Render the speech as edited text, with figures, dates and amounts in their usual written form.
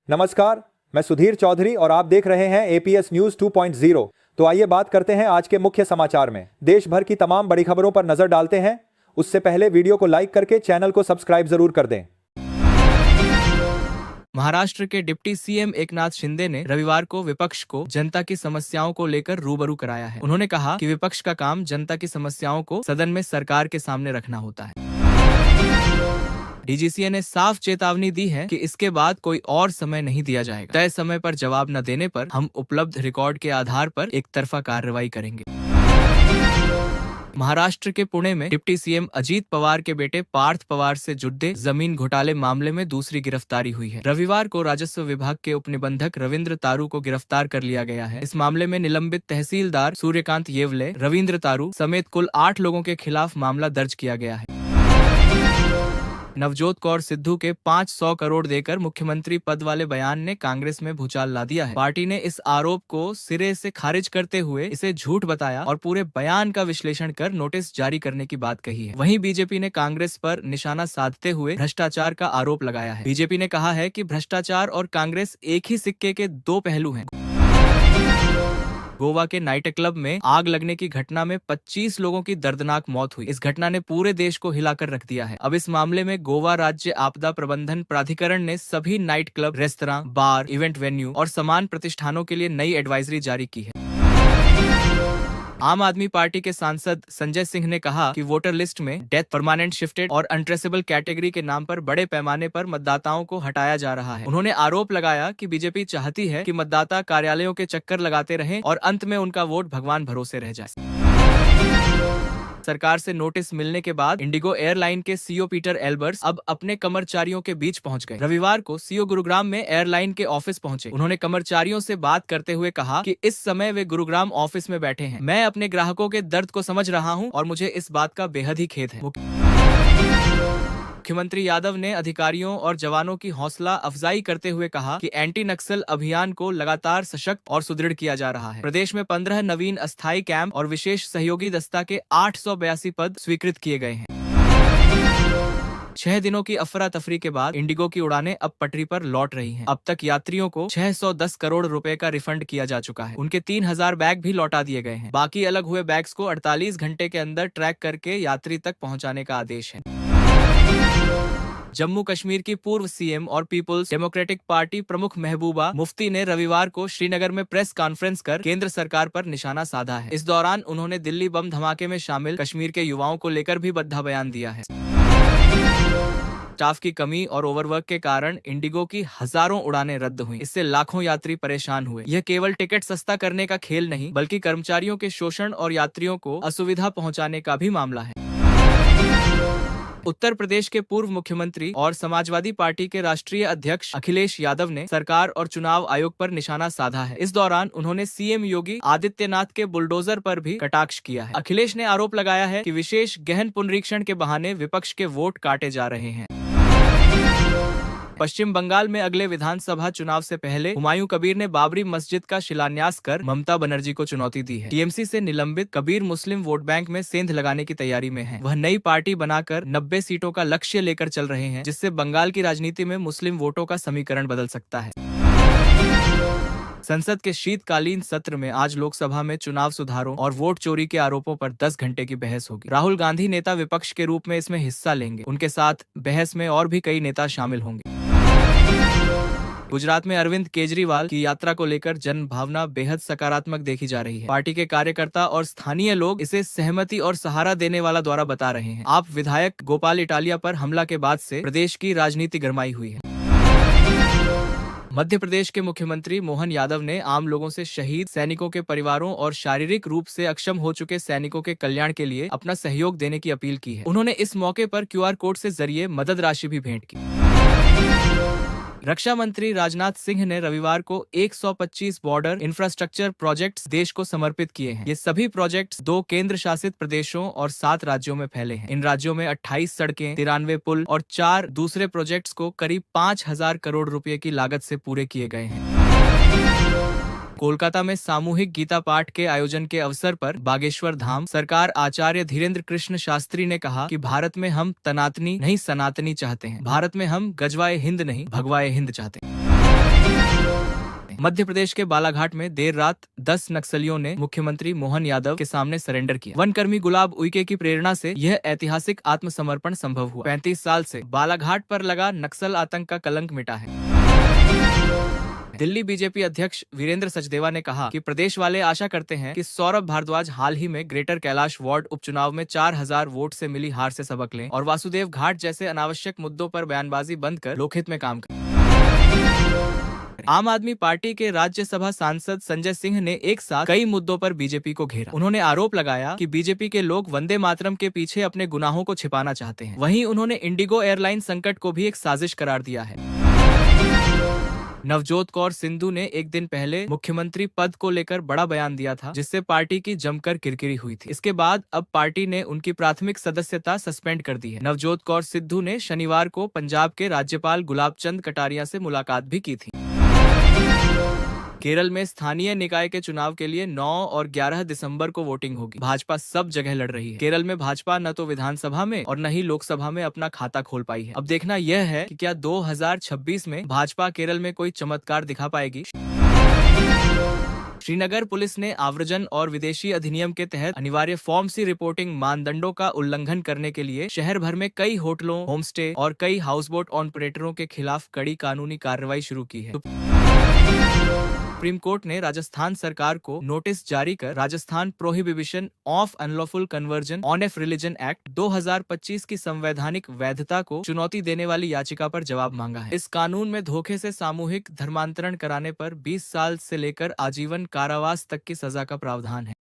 नमस्कार, मैं सुधीर चौधरी और आप देख रहे हैं एपीएस न्यूज 2.0। तो आइए बात करते हैं आज के मुख्य समाचार में। देश भर की तमाम बड़ी खबरों पर नजर डालते हैं। उससे पहले वीडियो को लाइक करके चैनल को सब्सक्राइब जरूर कर दें। महाराष्ट्र के डिप्टी सीएम एकनाथ शिंदे ने रविवार को विपक्ष को जनता की समस्याओं को लेकर रूबरू कराया है। उन्होंने कहा कि विपक्ष का काम जनता की समस्याओं को सदन में सरकार के सामने रखना होता है। डीजीसीए ने साफ चेतावनी दी है कि इसके बाद कोई और समय नहीं दिया जाएगा। तय समय पर जवाब न देने पर हम उपलब्ध रिकॉर्ड के आधार पर एक तरफा कार्रवाई करेंगे। महाराष्ट्र के पुणे में डिप्टी सीएम अजीत पवार के बेटे पार्थ पवार से जुड़े जमीन घोटाले मामले में दूसरी गिरफ्तारी हुई है। रविवार को राजस्व विभाग के उपनिबंधक रविंद्र तारू को गिरफ्तार कर लिया गया है। इस मामले में निलंबित तहसीलदार सूर्यकांत येवले, रविंद्र तारू समेत कुल 8 लोगों के खिलाफ मामला दर्ज किया गया है। नवजोत कौर सिद्धू के 500 करोड़ देकर मुख्यमंत्री पद वाले बयान ने कांग्रेस में भूचाल ला दिया है। पार्टी ने इस आरोप को सिरे से खारिज करते हुए इसे झूठ बताया और पूरे बयान का विश्लेषण कर नोटिस जारी करने की बात कही है। वहीं बीजेपी ने कांग्रेस पर निशाना साधते हुए भ्रष्टाचार का आरोप लगाया है। बीजेपी ने कहा है कि भ्रष्टाचार और कांग्रेस एक ही सिक्के के दो पहलू हैं। गोवा के नाइट क्लब में आग लगने की घटना में 25 लोगों की दर्दनाक मौत हुई। इस घटना ने पूरे देश को हिलाकर रख दिया है। अब इस मामले में गोवा राज्य आपदा प्रबंधन प्राधिकरण ने सभी नाइट क्लब, रेस्तरां, बार, इवेंट वेन्यू और समान प्रतिष्ठानों के लिए नई एडवाइजरी जारी की है। आम आदमी पार्टी के सांसद संजय सिंह ने कहा कि वोटर लिस्ट में डेथ, परमानेंट शिफ्टेड और अनट्रेसेबल कैटेगरी के नाम पर बड़े पैमाने पर मतदाताओं को हटाया जा रहा है। उन्होंने आरोप लगाया कि बीजेपी चाहती है कि मतदाता कार्यालयों के चक्कर लगाते रहें और अंत में उनका वोट भगवान भरोसे रह जाए। सरकार से नोटिस मिलने के बाद इंडिगो एयरलाइन के सीईओ पीटर एल्बर्स अब अपने कर्मचारियों के बीच पहुंच गए। रविवार को सीईओ गुरुग्राम में एयरलाइन के ऑफिस पहुंचे। उन्होंने कर्मचारियों से बात करते हुए कहा कि इस समय वे गुरुग्राम ऑफिस में बैठे हैं। मैं अपने ग्राहकों के दर्द को समझ रहा हूं और मुझे इस बात का बेहद ही खेद है। मुख्यमंत्री यादव ने अधिकारियों और जवानों की हौसला अफजाई करते हुए कहा कि एंटी नक्सल अभियान को लगातार सशक्त और सुदृढ़ किया जा रहा है। प्रदेश में 15 नवीन अस्थायी कैंप और विशेष सहयोगी दस्ता के 882 पद स्वीकृत किए गए हैं। 6 दिनों की अफरा तफरी के बाद इंडिगो की उड़ानें अब पटरी पर लौट रही हैं। अब तक यात्रियों को 610 करोड़ रुपए का रिफंड किया जा चुका है। उनके 3000 बैग भी लौटा दिए गए हैं। बाकी अलग हुए बैग्स को 48 घंटे के अंदर ट्रैक करके यात्री तक पहुंचाने का आदेश है। जम्मू कश्मीर की पूर्व सीएम और पीपुल्स डेमोक्रेटिक पार्टी प्रमुख महबूबा मुफ्ती ने रविवार को श्रीनगर में प्रेस कॉन्फ्रेंस कर केंद्र सरकार पर निशाना साधा है। इस दौरान उन्होंने दिल्ली बम धमाके में शामिल कश्मीर के युवाओं को लेकर भी बद्धा बयान दिया है। स्टाफ की कमी और ओवरवर्क के कारण इंडिगो की हजारों उड़ानें रद्द हुई। इससे लाखों यात्री परेशान हुए। यह केवल टिकट सस्ता करने का खेल नहीं, बल्कि कर्मचारियों के शोषण और यात्रियों को असुविधा पहुंचाने का भी मामला है। उत्तर प्रदेश के पूर्व मुख्यमंत्री और समाजवादी पार्टी के राष्ट्रीय अध्यक्ष अखिलेश यादव ने सरकार और चुनाव आयोग पर निशाना साधा है। इस दौरान उन्होंने सीएम योगी आदित्यनाथ के बुलडोजर पर भी कटाक्ष किया है। अखिलेश ने आरोप लगाया है कि विशेष गहन पुनरीक्षण के बहाने विपक्ष के वोट काटे जा रहे हैं। पश्चिम बंगाल में अगले विधानसभा चुनाव से पहले हुमायूं कबीर ने बाबरी मस्जिद का शिलान्यास कर ममता बनर्जी को चुनौती दी है। टीएमसी से निलंबित कबीर मुस्लिम वोट बैंक में सेंध लगाने की तैयारी में है। वह नई पार्टी बनाकर 90 सीटों का लक्ष्य लेकर चल रहे हैं, जिससे बंगाल की राजनीति में मुस्लिम वोटों का समीकरण बदल सकता है। संसद के शीतकालीन सत्र में आज लोकसभा में चुनाव सुधारों और वोट चोरी के आरोपों पर 10 घंटे की बहस होगी। राहुल गांधी नेता विपक्ष के रूप में इसमें हिस्सा लेंगे। उनके साथ बहस में और भी कई नेता शामिल होंगे। गुजरात में अरविंद केजरीवाल की यात्रा को लेकर जन भावना बेहद सकारात्मक देखी जा रही है। पार्टी के कार्यकर्ता और स्थानीय लोग इसे सहमति और सहारा देने वाला दौरा बता रहे हैं। आप विधायक गोपाल इटालिया पर हमला के बाद से प्रदेश की राजनीति गरमाई हुई है। मध्य प्रदेश के मुख्यमंत्री मोहन यादव ने आम लोगों से शहीद सैनिकों के परिवारों और शारीरिक रूप से अक्षम हो चुके सैनिकों के कल्याण के लिए अपना सहयोग देने की अपील की है। उन्होंने इस मौके पर QR कोड से जरिए मदद राशि भी भेंट की। रक्षा मंत्री राजनाथ सिंह ने रविवार को 125 बॉर्डर इंफ्रास्ट्रक्चर प्रोजेक्ट्स देश को समर्पित किए हैं। ये सभी प्रोजेक्ट्स 2 केंद्र शासित प्रदेशों और 7 राज्यों में फैले हैं। इन राज्यों में 28 सड़कें, 93 पुल और 4 दूसरे प्रोजेक्ट्स को करीब 5000 करोड़ रुपए की लागत से पूरे किए गए हैं। कोलकाता में सामूहिक गीता पाठ के आयोजन के अवसर पर बागेश्वर धाम सरकार आचार्य धीरेन्द्र कृष्ण शास्त्री ने कहा कि भारत में हम तनातनी नहीं सनातनी चाहते हैं। भारत में हम गजवाए हिंद नहीं भगवाए हिंद चाहते हैं। मध्य प्रदेश के बालाघाट में देर रात 10 नक्सलियों ने मुख्यमंत्री मोहन यादव के सामने सरेंडर किया। वनकर्मी गुलाब उइके की प्रेरणा से यह ऐतिहासिक आत्मसमर्पण संभव हुआ। 35 साल से बालाघाट पर लगा नक्सल आतंक का कलंक मिटा है। दिल्ली बीजेपी अध्यक्ष वीरेंद्र सचदेवा ने कहा कि प्रदेश वाले आशा करते हैं कि सौरभ भारद्वाज हाल ही में ग्रेटर कैलाश वार्ड उपचुनाव में 4000 वोट से मिली हार से सबक लें और वासुदेव घाट जैसे अनावश्यक मुद्दों पर बयानबाजी बंद कर लोकहित में काम करें। आम आदमी पार्टी के राज्यसभा सांसद संजय सिंह ने एक साथ कई मुद्दों पर बीजेपी को घेरा। उन्होंने आरोप लगाया कि बीजेपी के लोग वंदे मातरम के पीछे अपने गुनाहों को छिपाना चाहते हैं। वहीं उन्होंने इंडिगो एयरलाइन संकट को भी एक साजिश करार दिया है। नवजोत कौर सिद्धू ने एक दिन पहले मुख्यमंत्री पद को लेकर बड़ा बयान दिया था, जिससे पार्टी की जमकर किरकिरी हुई थी। इसके बाद अब पार्टी ने उनकी प्राथमिक सदस्यता सस्पेंड कर दी है। नवजोत कौर सिद्धू ने शनिवार को पंजाब के राज्यपाल गुलाब चंद कटारिया से मुलाकात भी की थी। केरल में स्थानीय निकाय के चुनाव के लिए 9 और 11 दिसंबर को वोटिंग होगी। भाजपा सब जगह लड़ रही है। केरल में भाजपा न तो विधानसभा में और न ही लोकसभा में अपना खाता खोल पाई है। अब देखना यह है कि क्या 2026 में भाजपा केरल में कोई चमत्कार दिखा पाएगी। श्रीनगर पुलिस ने आव्रजन और विदेशी अधिनियम के तहत अनिवार्य फॉर्म सी रिपोर्टिंग मानदंडों का उल्लंघन करने के लिए शहर भर में कई होटलों, होमस्टे और कई हाउसबोट ऑपरेटरों के खिलाफ कड़ी कानूनी कार्रवाई शुरू की है। सुप्रीम कोर्ट ने राजस्थान सरकार को नोटिस जारी कर Rajasthan prohibition of unlawful conversion on F religion act 2025 की संवैधानिक वैधता को चुनौती देने वाली याचिका पर जवाब मांगा है। इस कानून में धोखे से सामूहिक धर्मांतरण कराने पर 20 साल से लेकर आजीवन कारावास तक की सजा का प्रावधान है।